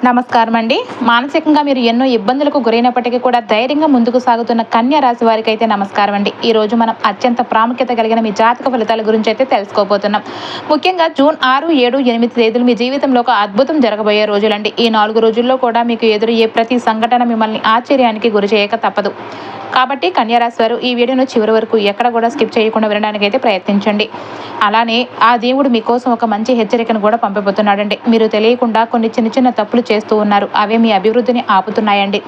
నమస్కారం అండి. మానసికంగా మీరు ఎన్నో ఇబ్బందులకు గురైనప్పటికీ కూడా ధైర్యంగా ముందుకు సాగుతున్న కన్యా రాశి వారికి అయితే నమస్కారం అండి. ఈ రోజు మనం అత్యంత ప్రాముఖ్యత కలిగిన మీ జాతక ఫలితాల గురించి అయితే తెలుసుకోబోతున్నాం. ముఖ్యంగా జూన్ 6, 7, 8 తేదీలు మీ జీవితంలో ఒక అద్భుతం జరగబోయే రోజులండి. ఈ 4 రోజుల్లో కూడా మీకు ఎదురయ్యే ప్రతి సంఘటన మిమ్మల్ని ఆశ్చర్యానికి గురి చేయక తప్పదు. కాబట్టి కన్యా రాశి వారు ఈ వీడియోను చివరి వరకు ఎక్కడ కూడా స్కిప్ చేయకుండా వినడానికి అయితే ప్రయత్నించండి. అలానే ఆ దేవుడు మీకోసం ఒక మంచి హెచ్చరికను కూడా పంపబోతున్నాడండి. మీరు తెలియకుండా కొన్ని చిన్న చిన్న తప్పులు చేస్తూ ఉన్నారు. అవే మీ అభివృద్ధిని ఆపుతున్నాయండి.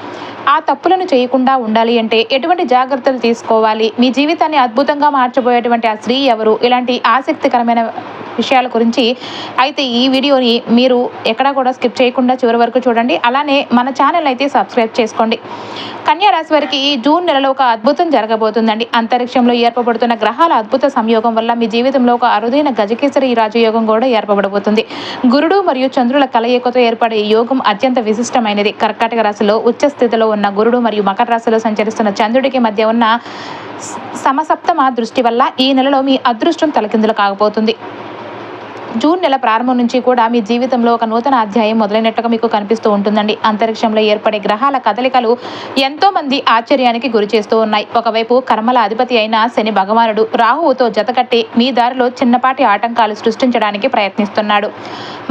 ఆ తప్పులను చేయకుండా ఉండాలి అంటే ఎటువంటి జాగ్రత్తలు తీసుకోవాలి, మీ జీవితాన్ని అద్భుతంగా మార్చబోయేటువంటి ఆ స్త్రీ ఎవరు, ఇలాంటి ఆసక్తికరమైన విషయాల గురించి అయితే ఈ వీడియోని మీరు ఎక్కడా కూడా స్కిప్ చేయకుండా చివరి వరకు చూడండి. అలానే మన ఛానల్ అయితే సబ్స్క్రైబ్ చేసుకోండి. కన్యా రాశి వారికి ఈ జూన్ నెలలో ఒక అద్భుతం జరగబోతుందండి. అంతరిక్షంలో ఏర్పడుతున్న గ్రహాల అద్భుత సంయోగం వల్ల మీ జీవితంలో ఒక అరుదైన గజకేసరి రాజయోగం కూడా ఏర్పడబోతుంది. గురుడు మరియు చంద్రుల కలయికతో ఏర్పడే ఈ యోగం అత్యంత విశిష్టమైనది. కర్కాటక రాశిలో ఉచ్చ స్థితిలో ఉన్న గురుడు మరియు మకర రాశిలో సంచరిస్తున్న చంద్రుడికి మధ్య ఉన్న సమసప్తమ దృష్టి వల్ల ఈ నెలలో మీ అదృష్టం తలకిందులు కాకపోతుంది. జూన్ నెల ప్రారంభం నుంచి కూడా మీ జీవితంలో ఒక నూతన అధ్యాయం మొదలైనట్టుగా మీకు కనిపిస్తూ ఉంటుందండి. అంతరిక్షంలో ఏర్పడే గ్రహాల కదలికలు ఎంతో మంది ఆశ్చర్యానికి గురి చేస్తూ ఉన్నాయి. ఒకవైపు కర్మల అధిపతి అయిన శని భగవానుడు రాహువుతో జతకట్టి మీ దారిలో చిన్నపాటి ఆటంకాలు సృష్టించడానికి ప్రయత్నిస్తున్నాడు.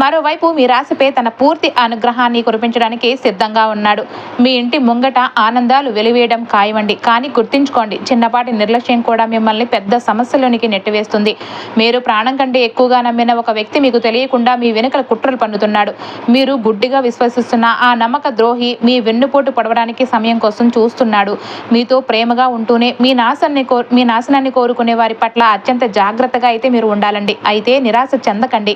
మరోవైపు మీ రాశిపై తన పూర్తి అనుగ్రహాన్ని కురిపించడానికి సిద్ధంగా ఉన్నాడు. మీ ఇంటి ముంగట ఆనందాలు వెలివేయడం ఖాయమండి. కానీ గుర్తుంచుకోండి, చిన్నపాటి నిర్లక్ష్యం కూడా మిమ్మల్ని పెద్ద సమస్యలోనికి నెట్టివేస్తుంది. మీరు ప్రాణం కంటే ఎక్కువగా నమ్మిన ఒక వ్యక్తి మీకు తెలియకుండా మీ వెనుకల కుట్రలు పన్నుతున్నాడు. మీరు గుడ్డిగా విశ్వసిస్తున్న ఆ నమ్మక ద్రోహి మీ వెన్నుపోటు పడవడానికి సమయం కోసం చూస్తున్నాడు. మీతో ప్రేమగా ఉంటూనే మీ నాశనాన్ని కోరుకునే వారి పట్ల అత్యంత జాగ్రత్తగా అయితే మీరు ఉండాలండి. అయితే నిరాశ చెందకండి.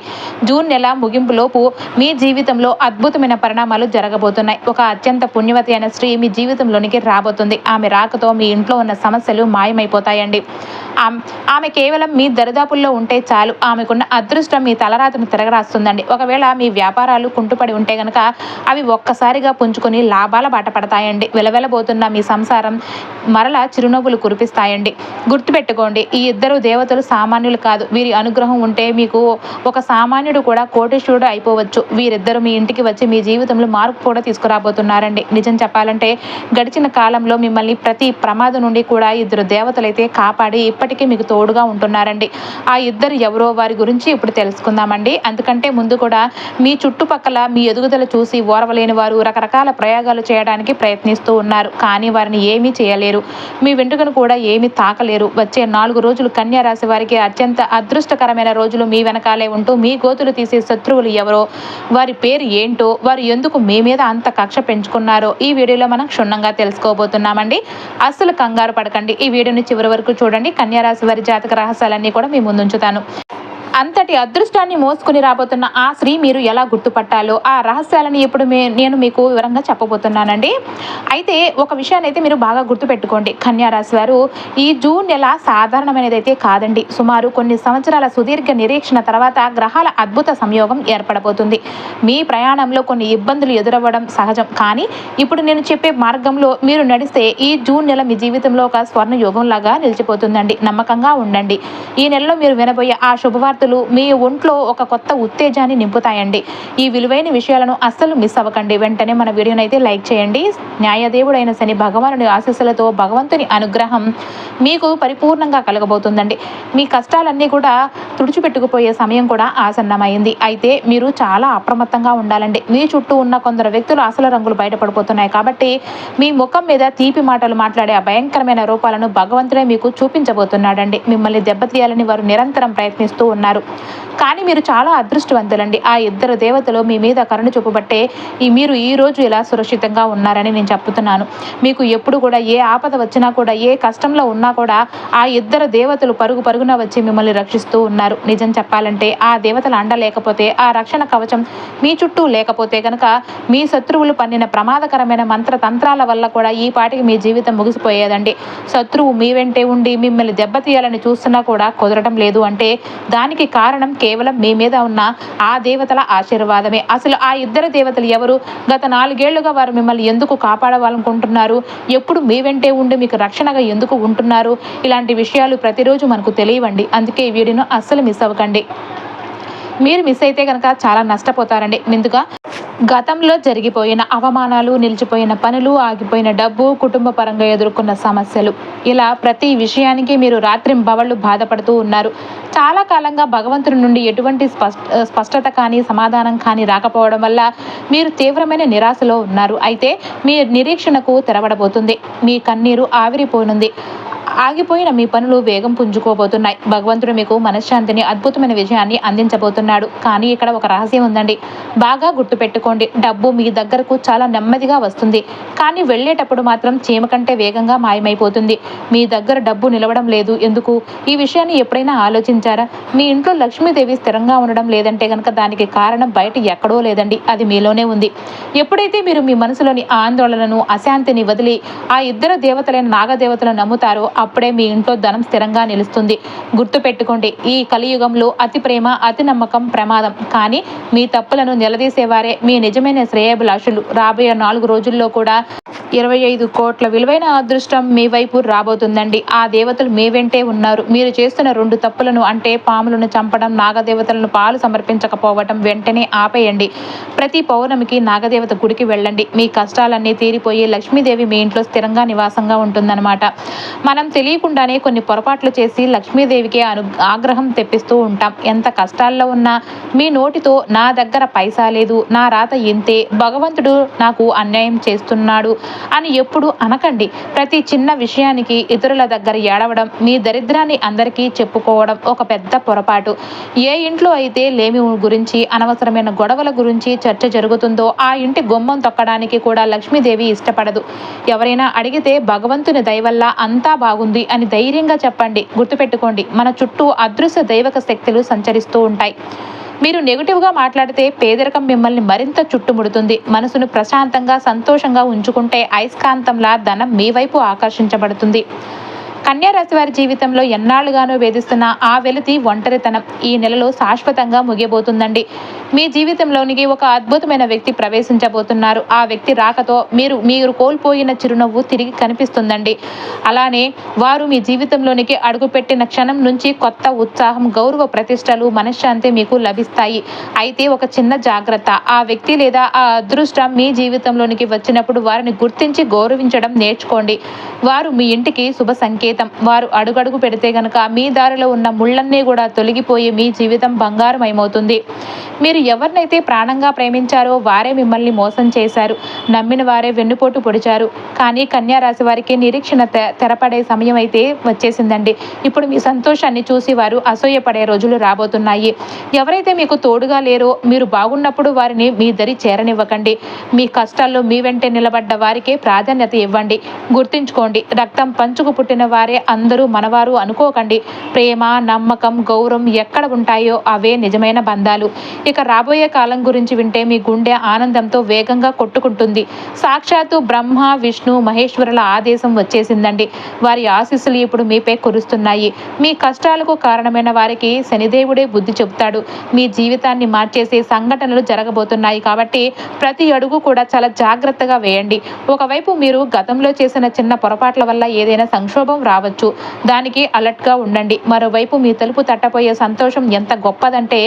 జూన్ నెల ముగింపులోపు మీ జీవితంలో అద్భుతమైన పరిణామాలు జరగబోతున్నాయి. ఒక అత్యంత పుణ్యవతి అయిన స్త్రీ మీ జీవితంలోనికి రాబోతుంది. ఆమె రాకతో మీ ఇంట్లో ఉన్న సమస్యలు మాయమైపోతాయండి. ఆమె కేవలం మీ దరిదాపుల్లో ఉంటే చాలు. ఆమెకున్న అదృష్టం మీ తలరాతను తిరగరాస్తుందండి. ఒకవేళ మీ వ్యాపారాలు కుంటుపడి ఉంటే గనక అవి ఒక్కసారిగా పుంజుకొని లాభాల బాట పడతాయండి. వెలవెలబోతున్న మీ సంసారం మరలా చిరునవ్వులు కురిపిస్తాయండి. గుర్తుపెట్టుకోండి, ఈ ఇద్దరు దేవతలు సామాన్యులు కాదు. వీరి అనుగ్రహం ఉంటే మీకు ఒక సామాన్యుడు కూడా కోటీశ్వరుడు అయిపోవచ్చు. వీరిద్దరూ మీ ఇంటికి వచ్చి మీ జీవితంలో మార్పు కూడా తీసుకురాబోతున్నారండి. నిజం చెప్పాలంటే గడిచిన కాలంలో మిమ్మల్ని ప్రతి ప్రమాదం నుండి కూడా ఇద్దరు దేవతలైతే కాపాడి ఇప్పటికీ మీకు తోడుగా ఉంటున్నారండి. ఆ ఇద్దరు ఎవరో వారి గురించి ఇప్పుడు తెలుసుకుందామండి. అందుకంటే ముందు కూడా మీ చుట్టుపక్కల మీ ఎదుగుదల చూసి ఓర్వలేని వారు రకరకాల ప్రయోగాలు చేయడానికి ప్రయత్నిస్తూ ఉన్నారు. కానీ వారిని ఏమీ చేయలేరు. మీ వెంట్రుకను కూడా ఏమీ తాకలేరు. వచ్చే 4 రోజులు కన్యా రాశి వారికి అత్యంత అదృష్టకరమైన రోజులు. మీ వెనకాలే ఉంటూ మీ గోతులు తీసే శత్రువులు ఎవరో, వారి పేరు ఏంటో, వారు ఎందుకు మీ మీద అంత కక్ష పెంచుకున్నారో ఈ వీడియోలో మనం క్షుణ్ణంగా తెలుసుకోబోతున్నామండి. అస్సలు కంగారు పడకండి. ఈ వీడియోని చివరి వరకు చూడండి. కన్యా రాశి వారి జాతక రహస్యాలన్నీ కూడా మీ ముందుంచుతాను. అంతటి అదృష్టాన్ని మోసుకుని రాబోతున్న ఆ స్త్రీ మీరు ఎలా గుర్తుపట్టాలో ఆ రహస్యాలను ఇప్పుడు నేను మీకు వివరంగా చెప్పబోతున్నానండి. అయితే ఒక విషయాన్ని అయితే మీరు బాగా గుర్తుపెట్టుకోండి. కన్యా రాశి వారు ఈ జూన్ నెల సాధారణమైనది అయితే కాదండి. సుమారు కొన్ని సంవత్సరాల సుదీర్ఘ నిరీక్షణ తర్వాత గ్రహాల అద్భుత సంయోగం ఏర్పడబోతుంది. మీ ప్రయాణంలో కొన్ని ఇబ్బందులు ఎదురవ్వడం సహజం. కానీ ఇప్పుడు నేను చెప్పే మార్గంలో మీరు నడిస్తే ఈ జూన్ నెల మీ జీవితంలో ఒక స్వర్ణ యోగంలాగా నిలిచిపోతుందండి. నమ్మకంగా ఉండండి. ఈ నెలలో మీరు వినబోయే ఆ శుభవార్తలు మీ ఒంట్లో ఒక కొత్త ఉత్తేజాన్ని నింపుతాయండి. ఈ విలువైన విషయాలను అస్సలు మిస్ అవ్వకండి. వెంటనే మన వీడియోని అయితే లైక్ చేయండి. న్యాయదేవుడైన శని భగవానుడి ఆశీస్సులతో భగవంతుని అనుగ్రహం మీకు పరిపూర్ణంగా కలగబోతుందండి. మీ కష్టాలన్నీ కూడా తుడిచిపెట్టుకుపోయే సమయం కూడా ఆసన్నమైంది. అయితే మీరు చాలా అప్రమత్తంగా ఉండాలండి. మీ చుట్టూ ఉన్న కొందరు వ్యక్తులు అసలు రంగులు బయటపడిపోతున్నాయి. కాబట్టి మీ ముఖం మీద తీపి మాటలు మాట్లాడే ఆ భయంకరమైన రూపాలను భగవంతుడే మీకు చూపించబోతున్నాడండి. మిమ్మల్ని దెబ్బతీయాలని వారు నిరంతరం ప్రయత్నిస్తూ ఉన్నారు. కానీ మీరు చాలా అదృష్టవంతులండి. ఆ ఇద్దరు దేవతలు మీ మీద కరుణ చూపబట్టే మీరు ఈ రోజు ఇలా సురక్షితంగా ఉన్నారని నేను చెప్తున్నాను. మీకు ఎప్పుడు కూడా ఏ ఆపద వచ్చినా కూడా, ఏ కష్టంలో ఉన్నా కూడా ఆ ఇద్దరు దేవతలు పరుగున వచ్చి మిమ్మల్ని రక్షిస్తూ ఉన్నారు. నిజం చెప్పాలంటే ఆ దేవతల అండ లేకపోతే, ఆ రక్షణ కవచం మీ చుట్టూ లేకపోతే కనుక మీ శత్రువులు పన్నిన ప్రమాదకరమైన మంత్రతంత్రాల వల్ల కూడా ఈ పాటికి మీ జీవితం ముగిసిపోయేదండి. శత్రువు మీ వెంటే ఉండి మిమ్మల్ని దెబ్బతీయాలని చూస్తున్నా కూడా కుదరడం లేదు అంటే దానికి కారణం కేవలం మీ మీద ఉన్న ఆ దేవతల ఆశీర్వాదమే. అసలు ఆ ఇద్దరు దేవతలు ఎవరు? గత 4 ఏళ్లుగా వారు మిమ్మల్ని ఎందుకు కాపాడాలనుకుంటున్నారు? ఎప్పుడు మీ వెంటే ఉండి మీకు రక్షణగా ఎందుకు ఉంటున్నారు? ఇలాంటి విషయాలు ప్రతిరోజు మనకు తెలియవండి. అందుకే ఈ వీడియోను అస్సలు మిస్ అవ్వకండి. మీరు మిస్ అయితే కనుక చాలా నష్టపోతారండి. ముందుగా గతంలో జరిగిపోయిన అవమానాలు, నిలిచిపోయిన పనులు, ఆగిపోయిన డబ్బు, కుటుంబ పరంగా ఎదుర్కొన్న సమస్యలు, ఇలా ప్రతి విషయానికి మీరు రాత్రింబవళ్ళు బాధపడుతూ ఉన్నారు. చాలా కాలంగా భగవంతుడి నుండి ఎటువంటి స్పష్టత కానీ, సమాధానం కానీ రాకపోవడం వల్ల మీరు తీవ్రమైన నిరాశలో ఉన్నారు. అయితే మీ నిరీక్షణకు తెరవడబోతుంది. మీ కన్నీరు ఆవిరిపోనుంది. ఆగిపోయిన మీ పనులు వేగం పుంజుకోబోతున్నాయి. భగవంతుడు మీకు మనశ్శాంతిని, అద్భుతమైన విజయాన్ని అందించబోతున్నాడు. కానీ ఇక్కడ ఒక రహస్యం ఉందండి. బాగా గుర్తుపెట్టుకోండి. డబ్బు మీ దగ్గరకు చాలా నెమ్మదిగా వస్తుంది, కానీ వెళ్ళేటప్పుడు మాత్రం చీమ కంటే వేగంగా మాయమైపోతుంది. మీ దగ్గర డబ్బు నిలవడం లేదు ఎందుకు? ఈ విషయాన్ని ఎప్పుడైనా ఆలోచించారా? మీ ఇంట్లో లక్ష్మీదేవి స్థిరంగా ఉండడం లేదంటే గనక దానికి కారణం బయట ఎక్కడో లేదండి, అది మీలోనే ఉంది. ఎప్పుడైతే మీరు మీ మనసులోని ఆందోళనను, అశాంతిని వదిలి ఆ ఇద్దరు దేవతలైన నాగదేవతలను నమ్ముతారో అప్పుడే మీ ఇంట్లో ధనం స్థిరంగా నిలుస్తుంది. గుర్తుపెట్టుకోండి, ఈ కలియుగంలో అతి ప్రేమ, అతి నమ్మకం ప్రమాదం. కానీ మీ తప్పులను నిలదీసేవారే మీ నిజమైన శ్రేయోభిలాషులు. రాబోయే 4 రోజుల్లో కూడా 25 కోట్ల విలువైన అదృష్టం మీ వైపు రాబోతుందండి. ఆ దేవతలు మీ వెంటే ఉన్నారు. మీరు చేస్తున్న 2 తప్పులను, అంటే పాములను చంపడం, నాగదేవతలను పాలు సమర్పించకపోవటం వెంటనే ఆపేయండి. ప్రతి పౌర్ణమికి నాగదేవత గుడికి వెళ్ళండి. మీ కష్టాలన్నీ తీరిపోయి లక్ష్మీదేవి మీ ఇంట్లో స్థిరంగా నివాసంగా ఉంటుందన్నమాట. మనం తెలియకుండానే కొన్ని పొరపాట్లు చేసి లక్ష్మీదేవికి ఆగ్రహం తెప్పిస్తూ ఉంటాం. ఎంత కష్టాల్లో ఉన్నా మీ నోటితో నా దగ్గర పైసా లేదు, నా రాత ఇంతే, భగవంతుడు నాకు అన్యాయం చేస్తున్నాడు అని ఎప్పుడు అనకండి. ప్రతి చిన్న విషయానికి ఇతరుల దగ్గర ఏడవడం, మీ దరిద్రాన్ని అందరికీ చెప్పుకోవడం ఒక పెద్ద పొరపాటు. ఏ ఇంట్లో అయితే లేమి గురించి, అనవసరమైన గొడవల గురించి చర్చ జరుగుతుందో ఆ ఇంటి గుమ్మం తొక్కడానికి కూడా లక్ష్మీదేవి ఇష్టపడదు. ఎవరైనా అడిగితే భగవంతుని దయ వల్ల అంతా బాగుంది అని ధైర్యంగా చెప్పండి. గుర్తుపెట్టుకోండి, మన చుట్టూ అదృశ్య దైవక శక్తులు సంచరిస్తూ ఉంటాయి. మీరు నెగిటివ్గా మాట్లాడితే పేదరికం మిమ్మల్ని మరింత చుట్టుముడుతుంది. మనసును ప్రశాంతంగా, సంతోషంగా ఉంచుకుంటే అయస్కాంతంలా ధనం మీ వైపు ఆకర్షించబడుతుంది. కన్యా రాశి వారి జీవితంలో ఎన్నాళ్ళుగానో వేధిస్తున్న ఆ వెలితి, ఒంటరితనం ఈ నెలలో శాశ్వతంగా ముగియబోతుందండి. మీ జీవితంలోనికి ఒక అద్భుతమైన వ్యక్తి ప్రవేశించబోతున్నారు. ఆ వ్యక్తి రాకతో మీరు కోల్పోయిన చిరునవ్వు తిరిగి కనిపిస్తుందండి. అలానే వారు మీ జీవితంలోనికి అడుగుపెట్టిన క్షణం నుంచి కొత్త ఉత్సాహం, గౌరవ ప్రతిష్టలు, మనశ్శాంతి మీకు లభిస్తాయి. అయితే ఒక చిన్న జాగ్రత్త, ఆ వ్యక్తి లేదా ఆ అదృష్టం మీ జీవితంలోనికి వచ్చినప్పుడు వారిని గుర్తించి గౌరవించడం నేర్చుకోండి. వారు మీ ఇంటికి శుభ సంకేతం. వారు అడుగడుగు పెడితే గనక మీ దారిలో ఉన్న ముళ్ళన్నీ కూడా తొలగిపోయి మీ జీవితం బంగారమయమవుతుంది. మీరు ఎవరినైతే ప్రాణంగా ప్రేమించారో వారే మిమ్మల్ని మోసం చేశారు. నమ్మిన వారే వెన్నుపోటు పొడిచారు. కానీ కన్యా రాశి వారికి నిరీక్షణ తెరపడే సమయం అయితే వచ్చేసిందండి. ఇప్పుడు మీ సంతోషాన్ని చూసి వారు అసూయపడే రోజులు రాబోతున్నాయి. ఎవరైతే మీకు తోడుగా లేరో, మీరు బాగున్నప్పుడు వారిని మీ దరి చేరనివ్వకండి. మీ కష్టాల్లో మీ వెంటే నిలబడ్డ వారికే ప్రాధాన్యత ఇవ్వండి. గుర్తుంచుకోండి, రక్తం పంచుకు పుట్టిన వారే అందరూ మనవారు అనుకోకండి. ప్రేమ, నమ్మకం, గౌరవం ఎక్కడ ఉంటాయో అవే నిజమైన బంధాలు. ఇక రాబోయే కాలం గురించి వింటే మీ గుండె ఆనందంతో వేగంగా కొట్టుకుంటుంది. సాక్షాత్తు బ్రహ్మ, విష్ణు, మహేశ్వరుల ఆదేశం వచ్చేసిందండి. వారి ఆశీస్సులు ఇప్పుడు మీపై కురుస్తున్నాయి. మీ కష్టాలకు కారణమైన వారికి శనిదేవుడే బుద్ధి చెబుతాడు. మీ జీవితాన్ని మార్చేసే సంఘటనలు జరగబోతున్నాయి. కాబట్టి ప్రతి అడుగు కూడా చాలా జాగ్రత్తగా వేయండి. ఒకవైపు మీరు గతంలో చేసిన చిన్న పొరపాట్ల వల్ల ఏదైనా సంక్షోభం రావచ్చు, దానికి అలర్ట్గా ఉండండి. మరోవైపు మీ తలుపు తట్టపోయే సంతోషం ఎంత గొప్పదంటే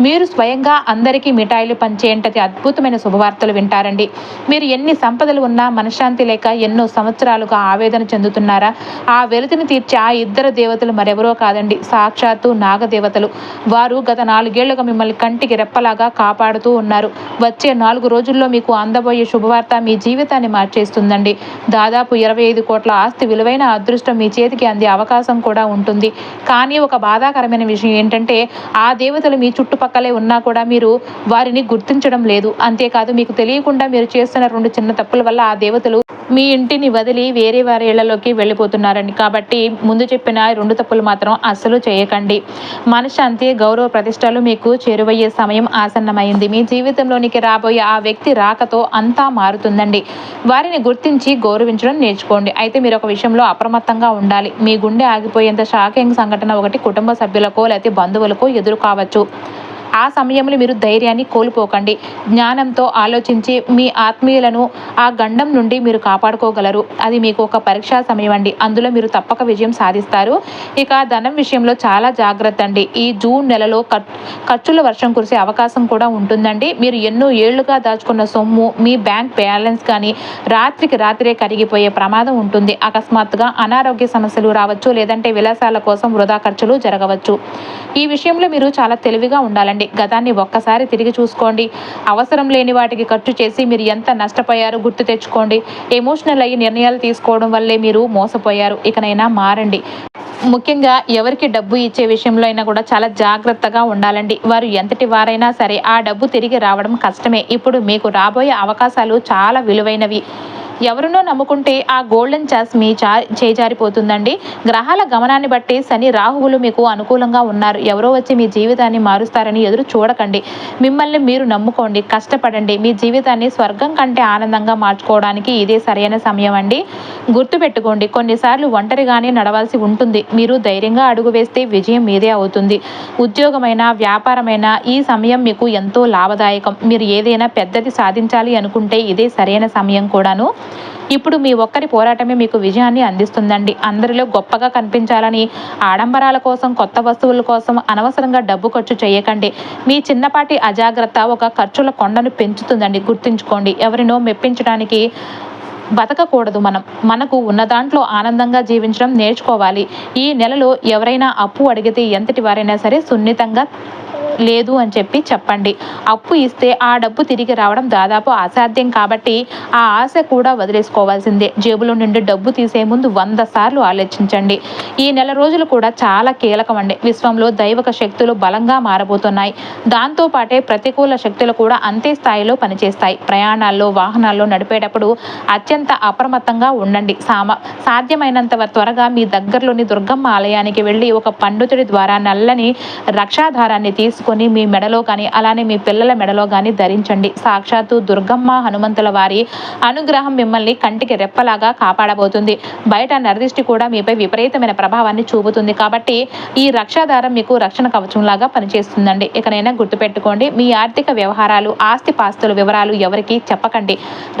మీరు స్వయంగా అందరికీ మిఠాయిలు పంచేంతటి అద్భుతమైన శుభవార్తలు వింటారండి. మీరు ఎన్ని సంపదలు ఉన్నా మనశ్శాంతి లేక ఎన్నో సంవత్సరాలుగా ఆవేదన చెందుతున్నారా? ఆ వెలితిని తీర్చే ఆ ఇద్దరు దేవతలు మరెవరో కాదండి, సాక్షాత్తు నాగదేవతలు. వారు గత 4 ఏళ్లుగా మిమ్మల్ని కంటికి రెప్పలాగా కాపాడుతూ ఉన్నారు. వచ్చే 4 రోజుల్లో మీకు అందబోయే శుభవార్త మీ జీవితాన్ని మార్చేస్తుందండి. దాదాపు 25 కోట్ల ఆస్తి, విలువైన అదృష్టం మీ చేతికి అందే అవకాశం కూడా ఉంటుంది. కానీ ఒక బాధాకరమైన విషయం ఏంటంటే ఆ దేవతలు మీ చుట్టుపక్కలే ఉన్నా కూడా మీరు వారిని గుర్తించడం లేదు. అంతేకాదు, మీకు తెలియకుండా మీరు చేస్తున్న 2 చిన్న తప్పుల వల్ల ఆ దేవతలు మీ ఇంటిని వదిలి వేరే వారి ఇళ్లలోకి వెళ్ళిపోతున్నారండి. కాబట్టి ముందు చెప్పిన 2 తప్పులు మాత్రం అస్సలు చేయకండి. మనశ్శాంతి, గౌరవ ప్రతిష్టలు మీకు చేరువయ్యే సమయం ఆసన్నమైంది. మీ జీవితంలోనికి రాబోయే ఆ వ్యక్తి రాకతో అంతా మారుతుందండి. వారిని గుర్తించి గౌరవించడం నేర్చుకోండి. అయితే మీరు ఒక విషయంలో అప్రమత్తంగా ఉండాలి. మీ గుండె ఆగిపోయేంత షాకింగ్ సంఘటన ఒకటి కుటుంబ సభ్యులకో లేకపోతే బంధువులకో ఎదురు కావచ్చు. ఆ సమయంలో మీరు ధైర్యాన్ని కోల్పోకండి. జ్ఞానంతో ఆలోచించి మీ ఆత్మీయులను ఆ గండం నుండి మీరు కాపాడుకోగలరు. అది మీకు ఒక పరీక్షా సమయం అండి. అందులో మీరు తప్పక విజయం సాధిస్తారు. ఇక ధనం విషయంలో చాలా జాగ్రత్త అండి. ఈ జూన్ నెలలో ఖర్చుల వర్షం కురిసే అవకాశం కూడా ఉంటుందండి. మీరు ఎన్నో ఏళ్లుగా దాచుకున్న సొమ్ము, మీ బ్యాంక్ బ్యాలెన్స్ కానీ రాత్రికి రాత్రే కరిగిపోయే ప్రమాదం ఉంటుంది. అకస్మాత్తుగా అనారోగ్య సమస్యలు రావచ్చు, లేదంటే విలాసాల కోసం వృధా ఖర్చులు జరగవచ్చు. ఈ విషయంలో మీరు చాలా తెలివిగా ఉండాలండి. గతాన్ని ఒక్కసారి తిరిగి చూసుకోండి. అవసరం లేని వాటికి ఖర్చు చేసి మీరు ఎంత నష్టపోయారో గుర్తు తెచ్చుకోండి. ఎమోషనల్ అయ్యి నిర్ణయాలు తీసుకోవడం వల్లే మీరు మోసపోయారు. ఇకనైనా మారండి. ముఖ్యంగా ఎవరికి డబ్బు ఇచ్చే విషయంలో అయినా కూడా చాలా జాగ్రత్తగా ఉండాలండి. వారు ఎంతటి వారైనా సరే ఆ డబ్బు తిరిగి రావడం కష్టమే. ఇప్పుడు మీకు రాబోయే అవకాశాలు చాలా విలువైనవి. ఎవరినో నమ్ముకుంటే ఆ గోల్డెన్ ఛాన్స్ మీ చేజారిపోతుందండి. గ్రహాల గమనాన్ని బట్టి శని రాహువులు మీకు అనుకూలంగా ఉన్నారు. ఎవరో వచ్చి మీ జీవితాన్ని మారుస్తారని ఎదురు చూడకండి. మిమ్మల్ని మీరు నమ్ముకోండి, కష్టపడండి. మీ జీవితాన్ని స్వర్గం కంటే ఆనందంగా మార్చుకోవడానికి ఇదే సరైన సమయం అండి. గుర్తుపెట్టుకోండి, కొన్నిసార్లు ఒంటరిగానే నడవాల్సి ఉంటుంది. మీరు ధైర్యంగా అడుగు వేస్తే విజయం మీదే అవుతుంది. ఉద్యోగమైన, వ్యాపారమైన ఈ సమయం మీకు ఎంతో లాభదాయకం. మీరు ఏదైనా పెద్దది సాధించాలి అనుకుంటే ఇదే సరైన సమయం కూడాను. ఇప్పుడు మీ ఒక్కరి పోరాటమే మీకు విజయాన్ని అందిస్తుందండి. అందరిలో గొప్పగా కనిపించాలని ఆడంబరాల కోసం, కొత్త వస్తువుల కోసం అనవసరంగా డబ్బు ఖర్చు చేయకండి. మీ చిన్నపాటి అజాగ్రత్త ఒక ఖర్చుల కొండను పెంచుతుందండి. గుర్తుంచుకోండి, ఎవరినో మెప్పించడానికి బతకకూడదు. మనకు ఉన్న దాంట్లో ఆనందంగా జీవించడం నేర్చుకోవాలి. ఈ నెలలో ఎవరైనా అప్పు అడిగితే ఎంతటి వారైనా సరే సున్నితంగా లేదు అని చెప్పండి. అప్పు ఇస్తే ఆ డబ్బు తిరిగి రావడం దాదాపు అసాధ్యం కాబట్టి ఆ ఆశ కూడా వదిలేసుకోవాల్సిందే. జేబులో నుండి డబ్బు తీసే ముందు 100 సార్లు ఆలోచించండి. ఈ నెల రోజులు కూడా చాలా కీలకం అండి. విశ్వంలో దైవక శక్తులు బలంగా మారబోతున్నాయి. దాంతో పాటే ప్రతికూల శక్తులు కూడా అంతే స్థాయిలో పనిచేస్తాయి. ప్రయాణాల్లో, వాహనాల్లో నడిపేటప్పుడు అత్యంత అప్రమత్తంగా ఉండండి. సాధ్యమైనంత త్వరగా మీ దగ్గరలోని దుర్గమ్మ ఆలయానికి వెళ్ళి ఒక పండితుడి ద్వారా నల్లని రక్షాధారాన్ని తీసుకొని మీ మెడలో కానీ, అలానే మీ పిల్లల మెడలో కానీ ధరించండి. సాక్షాత్తు దుర్గమ్మ, హనుమంతుల వారి అనుగ్రహం మిమ్మల్ని కంటికి రెప్పలాగా కాపాడబోతుంది. బయట నరదిష్టి కూడా మీపై విపరీతమైన ప్రభావాన్ని చూపుతుంది కాబట్టి ఈ రక్షాధారం మీకు రక్షణ కవచంలాగా పనిచేస్తుందండి. ఇకనైనా గుర్తుపెట్టుకోండి, మీ ఆర్థిక వ్యవహారాలు, ఆస్తి పాస్తుల వివరాలు ఎవరికి చెప్పకండి.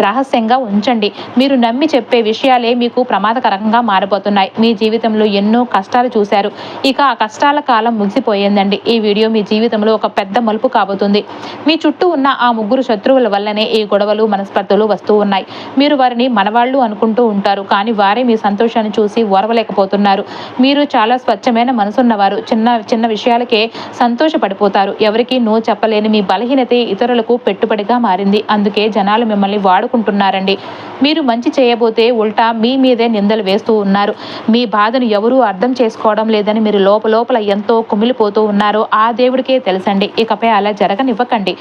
రహస్యంగా ఉంచండి. మీరు నమ్మి చెప్పే విషయాలే మీకు ప్రమాదకరంగా మారిపోతున్నాయి. మీ జీవితంలో ఎన్నో కష్టాలు చూశారు. ఇక ఆ కష్టాల కాలం ముగిసిపోయిందండి. ఈ వీడియో మీ జీవితంలో ఒక పెద్ద మలుపు కాబోతుంది. మీ చుట్టూ ఉన్న ఆ 3 శత్రువుల వల్లనే ఈ గొడవలు, మనస్పర్ధలు వస్తూ ఉన్నాయి. మీరు వారిని మనవాళ్ళు అనుకుంటూ ఉంటారు, కానీ వారే మీ సంతోషాన్ని చూసి ఓర్వలేకపోతున్నారు. మీరు చాలా స్వచ్ఛమైన మనసున్నవారు. చిన్న చిన్న విషయాలకే సంతోషపడిపోతారు. ఎవరికి నో చెప్పలేని మీ బలహీనతే ఇతరులకు పెట్టుబడిగా మారింది. అందుకే జనాలు మిమ్మల్ని వాడుకుంటున్నారండి. మీరు మంచి చేయబోతే ఉల్టా మీ మీదే నిందలు వేస్తూ ఉన్నారు. మీ బాధను ఎవరూ అర్థం చేసుకోవడం లేదని మీరు లోపల ఎంతో కుమిలిపోతూ ఉన్నారో ఆ దేవుడికే తెలుసండి. ఇకపై అలా జరగనివ్వకండి.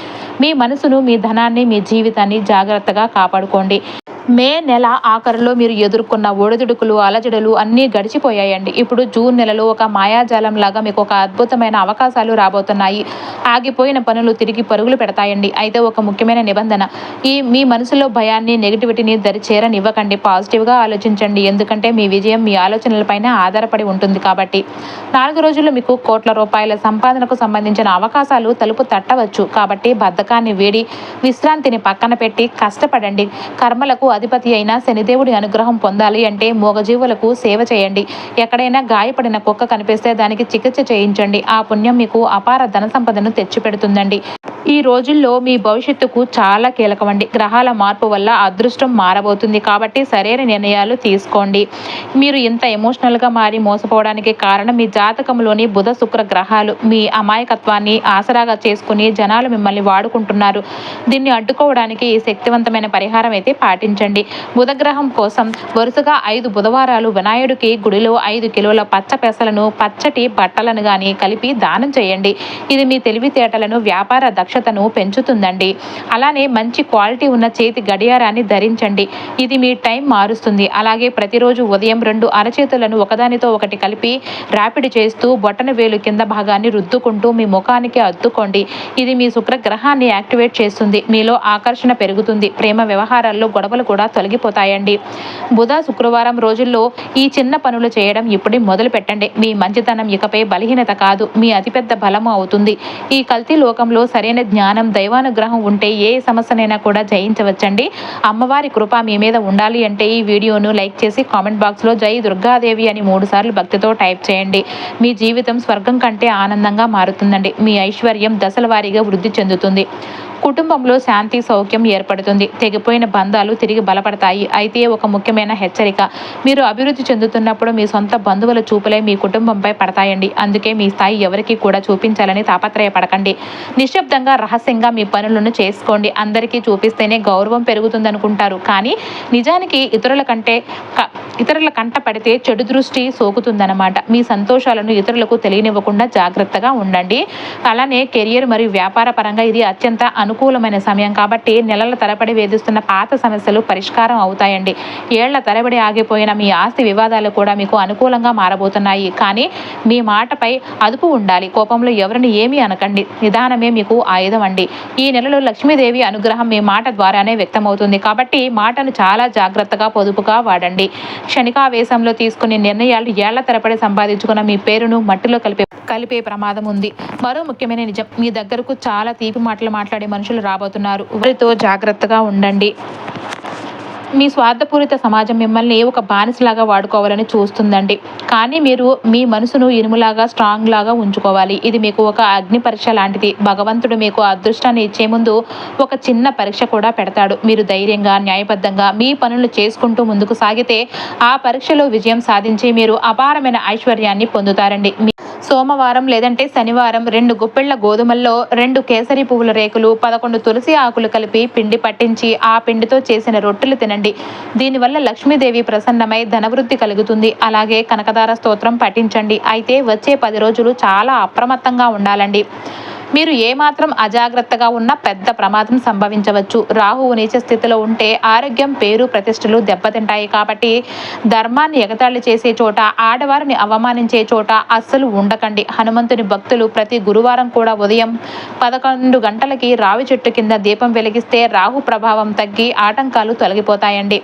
మీ మనసును, మీ ధనాన్ని, మీ జీవితాన్ని జాగ్రత్తగా కాపాడుకోండి. మే నెల ఆఖరులో మీరు ఎదుర్కొన్న ఒడిదుడుకులు, అలజడులు అన్నీ గడిచిపోయాయండి. ఇప్పుడు జూన్ నెలలో ఒక మాయాజాలం లాగా మీకు ఒక అద్భుతమైన అవకాశాలు రాబోతున్నాయి. ఆగిపోయిన పనులు తిరిగి పరుగులు పెడతాయండి. అయితే ఒక ముఖ్యమైన నిబంధన, మీ మనసులో భయాన్ని, నెగిటివిటీని దరిచేరనివ్వకండి. పాజిటివ్గా ఆలోచించండి. ఎందుకంటే మీ విజయం మీ ఆలోచనలపైన ఆధారపడి ఉంటుంది కాబట్టి. 4 రోజుల్లో మీకు కోట్ల రూపాయల సంపాదనకు సంబంధించిన అవకాశాలు తలుపు తట్టవచ్చు. కాబట్టి బద్ధకాన్ని వీడి విశ్రాంతిని పక్కన పెట్టి కష్టపడండి. కర్మలకు అధిపతి అయిన శనిదేవుడి అనుగ్రహం పొందాలి అంటే మూగజీవులకు సేవ చేయండి. ఎక్కడైనా గాయపడిన కుక్క కనిపిస్తే దానికి చికిత్స చేయించండి. ఆ పుణ్యం మీకు అపార ధన సంపదను తెచ్చిపెడుతుందండి. ఈ రోజుల్లో మీ భవిష్యత్తుకు చాలా కీలకమండి. గ్రహాల మార్పు వల్ల అదృష్టం మారబోతుంది కాబట్టి సరైన నిర్ణయాలు తీసుకోండి. మీరు ఇంత ఎమోషనల్గా మారి మోసపోవడానికి కారణం మీ జాతకంలోని బుధ, శుక్ర గ్రహాలు. మీ అమాయకత్వాన్ని ఆసరాగా చేసుకుని జనాలు మిమ్మల్ని వాడుకుంటున్నారు. దీన్ని అడ్డుకోవడానికి ఈ శక్తివంతమైన పరిహారం అయితే పాటించండి. బుధగ్రహం కోసం వరుసగా 5 బుధవారాలు వినాయకుడికి గుడిలో 5 కిలోల పచ్చ పెసలను, పచ్చటి బట్టలను కానీ కలిపి దానం చేయండి. ఇది మీ తెలివితేటలను, వ్యాపార దక్షతను పెంచుతుందండి. అలానే మంచి క్వాలిటీ ఉన్న చేతి గడియారాన్ని ధరించండి. ఇది మీ టైం మారుస్తుంది. అలాగే ప్రతిరోజు ఉదయం 2 అరచేతులను ఒకదానితో ఒకటి కలిపి ర్యాపిడ్ చేస్తూ బొటన వేలు కింద భాగాన్ని రుద్దుకుంటూ మీ ముఖానికి అద్దుకోండి. ఇది మీ శుక్రగ్రహాన్ని యాక్టివేట్ చేస్తుంది. మీలో ఆకర్షణ పెరుగుతుంది. ప్రేమ వ్యవహారాల్లో గొడవలు కూడా తొలగిపోతాయండి. బుధ శుక్రవారం రోజుల్లో ఈ చిన్న పనులు చేయడం ఇప్పుడు మొదలు పెట్టండి. మీ మంచితనం ఇకపై బలహీనత కాదు, మీ అతిపెద్ద బలము అవుతుంది. ఈ కల్తీ లోకంలో సరైన జ్ఞానం, దైవానుగ్రహం ఉంటే ఏ సమస్యనైనా కూడా జయించవచ్చండి. అమ్మవారి కృప మీ మీద ఉండాలి అంటే ఈ వీడియోను లైక్ చేసి కామెంట్ బాక్స్లో జై దుర్గాదేవి అని 3 సార్లు భక్తితో టైప్ చేయండి. మీ జీవితం స్వర్గం కంటే ఆనందంగా మారుతుందండి. మీ ఐశ్వర్యం దశల వారీగా వృద్ధి చెందుతుంది. కుటుంబంలో శాంతి సౌఖ్యం ఏర్పడుతుంది. తెగిపోయిన బంధాలు తిరిగి బలపడతాయి. అయితే ఒక ముఖ్యమైన హెచ్చరిక, మీరు అభివృద్ధి చెందుతున్నప్పుడు మీ సొంత బంధువుల చూపులే మీ కుటుంబంపై పడతాయండి. అందుకే మీ స్థాయి ఎవరికి కూడా చూపించాలని తాపత్రయపడకండి. నిశ్శబ్దంగా రహస్యంగా మీ పనులను చేసుకోండి. అందరికీ చూపిస్తేనే గౌరవం పెరుగుతుందనుకుంటారు, కానీ నిజానికి ఇతరుల కంట పడితే చెడు దృష్టి సోకుతుందన్నమాట. మీ సంతోషాలను ఇతరులకు తెలియనివ్వకుండా జాగ్రత్తగా ఉండండి. అలానే కెరియర్ మరియు వ్యాపార పరంగా ఇది అత్యంత అనుకూలమైన సమయం కాబట్టి నెలల తరబడి వేధిస్తున్న పాత సమస్యలు పరిష్కారం అవుతాయండి. ఏళ్ల తరబడి ఆగిపోయిన మీ ఆస్తి వివాదాలు కూడా మీకు అనుకూలంగా మారబోతున్నాయి. కానీ మీ మాటపై అదుపు ఉండాలి. కోపంలో ఎవరిని ఏమీ అనకండి. నిదానమే మీకు ఆయుధం అండి. ఈ నెలలో లక్ష్మీదేవి అనుగ్రహం మీ మాట ద్వారానే వ్యక్తమవుతుంది కాబట్టి మాటను చాలా జాగ్రత్తగా పొదుపుగా వాడండి. క్షణికావేశంలో తీసుకునే నిర్ణయాలు ఏళ్ల తరబడి సంపాదించుకున్న మీ పేరును మట్టిలో కలిపే ప్రమాదం ఉంది. మరో ముఖ్యమైన నిజం, మీ దగ్గరకు చాలా తీపి మాటలు మాట్లాడే మనుషులు రాబోతున్నారు. వారితో జాగ్రత్తగా ఉండండి. మీ స్వార్థపూరిత సమాజం మిమ్మల్ని ఒక బానిసలాగా వాడుకోవాలని చూస్తుందండి. కానీ మీరు మీ మనసును ఇనుములాగా స్ట్రాంగ్ లాగా ఉంచుకోవాలి. ఇది మీకు ఒక అగ్ని పరీక్ష లాంటిది. భగవంతుడు మీకు అదృష్టాన్ని ఇచ్చే ముందు ఒక చిన్న పరీక్ష కూడా పెడతాడు. మీరు ధైర్యంగా, న్యాయబద్ధంగా మీ పనులు చేసుకుంటూ ముందుకు సాగితే ఆ పరీక్షలో విజయం సాధించి మీరు అపారమైన ఐశ్వర్యాన్ని పొందుతారండి. సోమవారం లేదంటే శనివారం 2 గుప్పెళ్ల గోధుమల్లో 2 కేసరి పువ్వుల రేకులు, 11 తులసి ఆకులు కలిపి పిండి పట్టించి ఆ పిండితో చేసిన రొట్టెలు తినండి. దీనివల్ల లక్ష్మీదేవి ప్రసన్నమై ధనవృద్ధి కలుగుతుంది. అలాగే కనకదార స్తోత్రం పఠించండి. అయితే వచ్చే 10 రోజులు చాలా అప్రమత్తంగా ఉండాలండి. మీరు ఏమాత్రం అజాగ్రత్తగా ఉన్నా పెద్ద ప్రమాదం సంభవించవచ్చు. రాహువు నీచ స్థితిలో ఉంటే ఆరోగ్యం, పేరు, ప్రతిష్టలు దెబ్బతింటాయి. కాబట్టి ధర్మాన్ని ఎగతాళి చేసే చోట, ఆడవారిని అవమానించే చోట అస్సలు ఉండకండి. హనుమంతుని భక్తులు ప్రతి గురువారం కూడా ఉదయం 11 గంటలకి రావి చెట్టు కింద దీపం వెలిగిస్తే రాహు ప్రభావం తగ్గి ఆటంకాలు తొలగిపోతాయండి.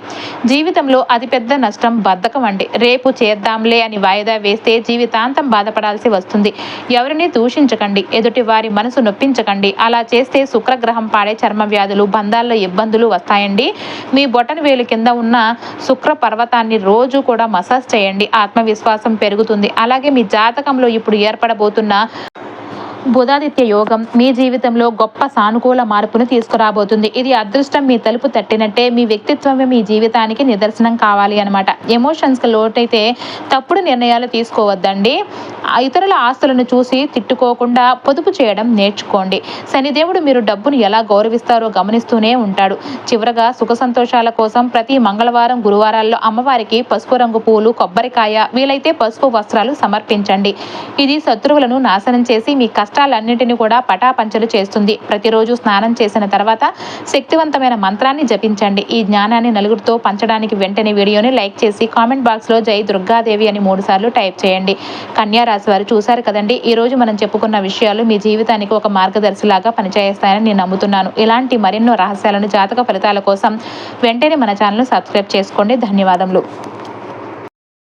జీవితంలో అతిపెద్ద నష్టం బద్ధకం అండి. రేపు చేద్దాంలే అని వాయిదా వేస్తే జీవితాంతం బాధపడాల్సి వస్తుంది. ఎవరిని దూషించకండి, ఎదుటి వారి మనసు నొప్పించకండి. అలా చేస్తే శుక్రగ్రహం పాడే చర్మ వ్యాధులు, బంధాల్లో ఇబ్బందులు వస్తాయండి. మీ బొటన వేలు కింద ఉన్న శుక్ర పర్వతాన్ని రోజు కూడా మసాజ్ చేయండి. ఆత్మవిశ్వాసం పెరుగుతుంది. అలాగే మీ జాతకంలో ఇప్పుడు ఏర్పడబోతున్న బుధాదిత్య యోగం మీ జీవితంలో గొప్ప సానుకూల మార్పును తీసుకురాబోతుంది. ఇది అదృష్టం మీ తలుపు తట్టినట్టే. మీ వ్యక్తిత్వమే మీ జీవితానికి నిదర్శనం కావాలి అనమాట. ఎమోషన్స్కి లోటైతే తప్పుడు నిర్ణయాలు తీసుకోవద్దండి. ఇతరుల ఆస్తులను చూసి తిట్టుకోకుండా పొదుపు చేయడం నేర్చుకోండి. శనిదేవుడు మీరు డబ్బును ఎలా గౌరవిస్తారో గమనిస్తూనే ఉంటాడు. చివరగా సుఖ సంతోషాల కోసం ప్రతి మంగళవారం, గురువారాల్లో అమ్మవారికి పసుపు రంగు పూలు, కొబ్బరికాయ, వీలైతే పసుపు వస్త్రాలు సమర్పించండి. ఇది శత్రువులను నాశనం చేసి మీ కష్టాలన్నింటినీ కూడా పటాపంచలు చేస్తుంది. ప్రతిరోజు స్నానం చేసిన తర్వాత శక్తివంతమైన మంత్రాన్ని జపించండి. ఈ జ్ఞానాన్ని నలుగురితో పంచడానికి వెంటనే వీడియోని లైక్ చేసి కామెంట్ బాక్స్లో జై దుర్గాదేవి అని 3 సార్లు టైప్ చేయండి. కన్యా రాశి వారు చూశారు కదండి. ఈ రోజు మనం చెప్పుకున్న విషయాలు మీ జీవితానికి ఒక మార్గదర్శిలాగా పనిచేస్తాయని నేను నమ్ముతున్నాను. ఇలాంటి మరెన్నో రహస్యాలను, జాతక ఫలితాల కోసం వెంటనే మన ఛానల్ను సబ్స్క్రైబ్ చేసుకోండి. ధన్యవాదములు.